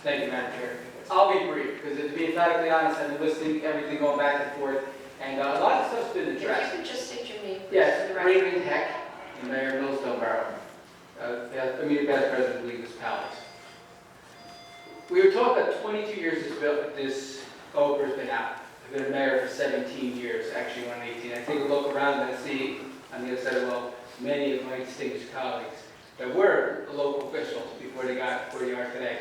Thank you, Madam Chair. I'll be brief, because to be emphatically honest, I've been listening to everything going back and forth, and a lot of stuff's been If addressed. you could just state your name, please, for Yes, the record. Raymond Heck, the Mayor of Millstone Borough, immediate past president of Legal Municipalities. We were talking about 22 years this OPRA has been out. I've been a mayor for 17 years, actually on 18. I take a look around and I see on the other side of the wall many of my distinguished colleagues that were local officials before they got where they are today.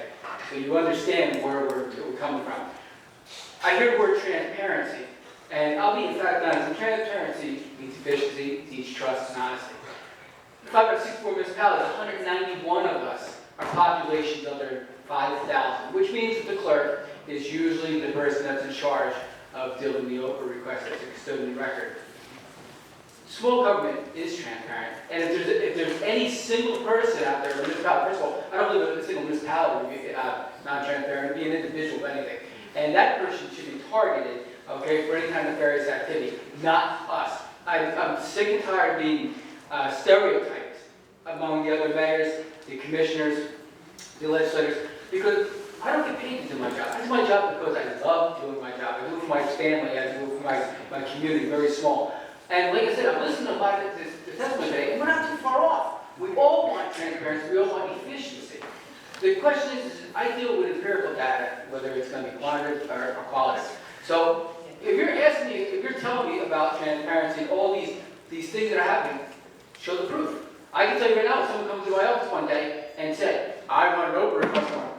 So you understand where we're coming from. I hear the word transparency, and I'll be emphatic on it. Transparency means efficiency, needs trust and honesty. If I've got 64 municipalities, 191 of us are populations under 5,000, which means that the clerk is usually the person that's in charge of dealing with the OPRA request as a custodian record. Small government is transparent, and if there's any single person out there, a municipality, first of all, I don't believe a single municipality would be non-transparent, it would be an individual, if anything. And that person should be targeted, okay, for any kind of nefarious activity, not us. I'm sick and tired of being stereotyped among the other mayors, the commissioners, the legislators, because I don't get paid to do my job. I do my job because I love doing my job. I do it for my family, I do it for my community, very small. And like I said, I'm listening to a lot of this testimony today, and we're not too far off. We all want transparency, we all want efficiency. The question is I deal with empirical data, whether it's going to be quantitative or qualitative. So if you're asking me, if you're telling me about transparency, all these things that are happening, show the proof. I can tell you right now, if someone comes to my office one day and said, I want an OPRA request form.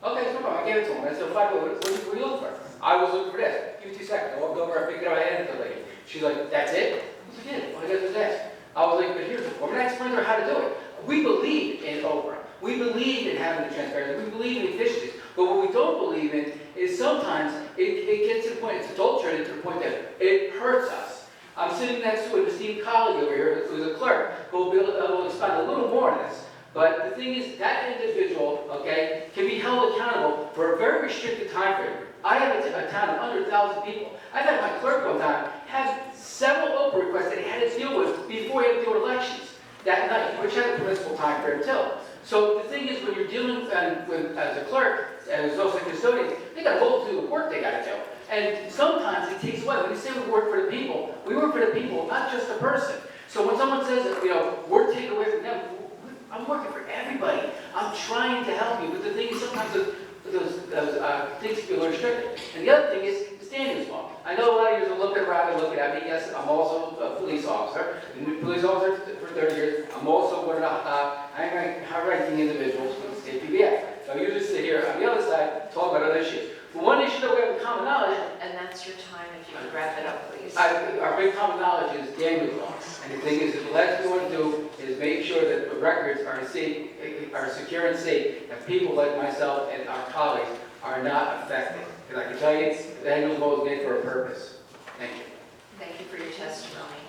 Okay, no problem, I gave it to him. I said, fine, what are you looking for? I was looking for this. Give me 2 seconds. I walked over, I picked it up, I handed it to the lady. She's like, that's it? I said, yeah, all I got was this. I was like, but here's the form. And I explained to her how to do it. We believe in OPRA. We believe in having the transparency. We believe in efficiency. But what we don't believe in is sometimes it gets to the point, it's adulterated to the point that it hurts us. I'm sitting next to an esteemed colleague over here who's a clerk who will be able to expand a little more on this. But the thing is, that individual, okay, can be held accountable for a very restricted time frame. I have a town of under 1,000 people. I've had my clerk one time have several OPRA requests that he had to deal with before he had to do elections that night, which had a permissible time frame too. So the thing is, when you're dealing with as a clerk, and as also a custodian, they got a multitude of work they got to do. And sometimes it takes away. When you say we work for the people, we work for the people, not just the person. So when someone says that, we're taking away from them, I'm working for everybody. I'm trying to help you. But the thing is, sometimes those things can be a little restricted. And the other thing is the standings law. I know a lot of you are looking around and looking at me. Yes, I'm also a police officer. I've been a police officer for 30 years. I'm also one of the high-ranking individuals with the state PBA. So I usually sit here on the other side, talk about other issues. But one issue that we have in common knowledge, And that's your time, if you could wrap it up, please. our big common knowledge is damage law. And the thing is, the last thing we want to do is make sure that the records are safe, are secure and safe, that people like myself and our colleagues are not affected. Because I can tell you, the annual vote is made for a purpose. Thank you. Thank you for your testimony.